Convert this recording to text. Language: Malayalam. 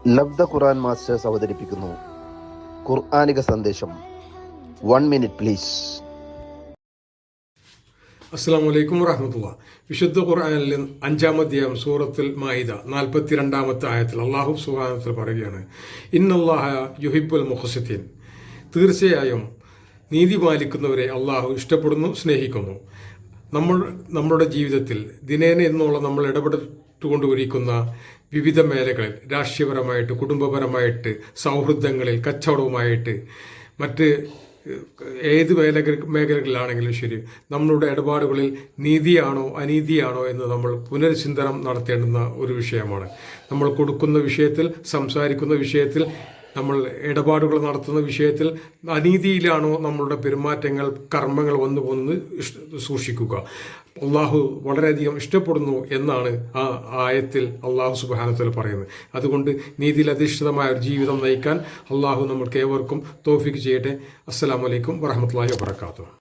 ലബ്ധ ഖുർആൻ മാസ്റ്റേഴ്സ് അവതരിപ്പിക്കുന്നു ഖുർആനിക സന്ദേശം. 1 മിനിറ്റ് പ്ലീസ്. അസ്സലാമു അലൈക്കും വറഹ്മത്തുള്ളാ. വിശുദ്ധ ഖുർആനിൽ 5-ാം അധ്യായം സൂറത്തുൽ മാഇദ 42-ാമത്തെ ആയത്തിൽ അല്ലാഹു സുബ്ഹാനഹു വ തആല പറയുകയാണ്, ഇന്നല്ലാഹ യുഹിബ്ബുൽ മുഖ്സിതീൻ. തീർച്ചയായും നീതി പാലിക്കുന്നവരെ അള്ളാഹു ഇഷ്ടപ്പെടുന്നു, സ്നേഹിക്കുന്നു. നമ്മളുടെ ജീവിതത്തിൽ ദിനേന എന്നുള്ള നമ്മൾ ഇടപെട്ടുകൊണ്ടിരിക്കുന്ന വിവിധ മേഖലകളിൽ, രാഷ്ട്രീയപരമായിട്ട്, കുടുംബപരമായിട്ട്, സൗഹൃദങ്ങളിൽ, കച്ചവടവുമായിട്ട്, മറ്റ് ഏത് മേഖലകളിലാണെങ്കിലും ശരി, നമ്മളുടെ ഇടപാടുകളിൽ നീതിയാണോ അനീതിയാണോ എന്ന് നമ്മൾ പുനർചിന്തനം നടത്തേണ്ടുന്ന ഒരു വിഷയമാണ്. നമ്മൾ കൊടുക്കുന്ന വിഷയത്തിൽ, സംസാരിക്കുന്ന വിഷയത്തിൽ, നമ്മൾ ഇടപാടുകൾ നടത്തുന്ന വിഷയത്തിൽ അനീതിയിലാണോ നമ്മളുടെ പെരുമാറ്റങ്ങൾ, കർമ്മങ്ങൾ വന്നു പോകുന്നത് സൂക്ഷിക്കുക. അള്ളാഹു വളരെയധികം ഇഷ്ടപ്പെടുന്നു എന്നാണ് ആ ആയത്തിൽ അള്ളാഹു സുബ്ഹാനഹു വ തആല പറയുന്നത്. അതുകൊണ്ട് നീതിയിൽ അധിഷ്ഠിതമായ ഒരു ജീവിതം നയിക്കാൻ അള്ളാഹു നമ്മൾക്ക് ഏവർക്കും തൗഫീഖ് ചെയ്യട്ടെ. അസ്സലാമു അലൈക്കും വറഹ്മത്തുള്ളാഹി വബറകാതുഹു.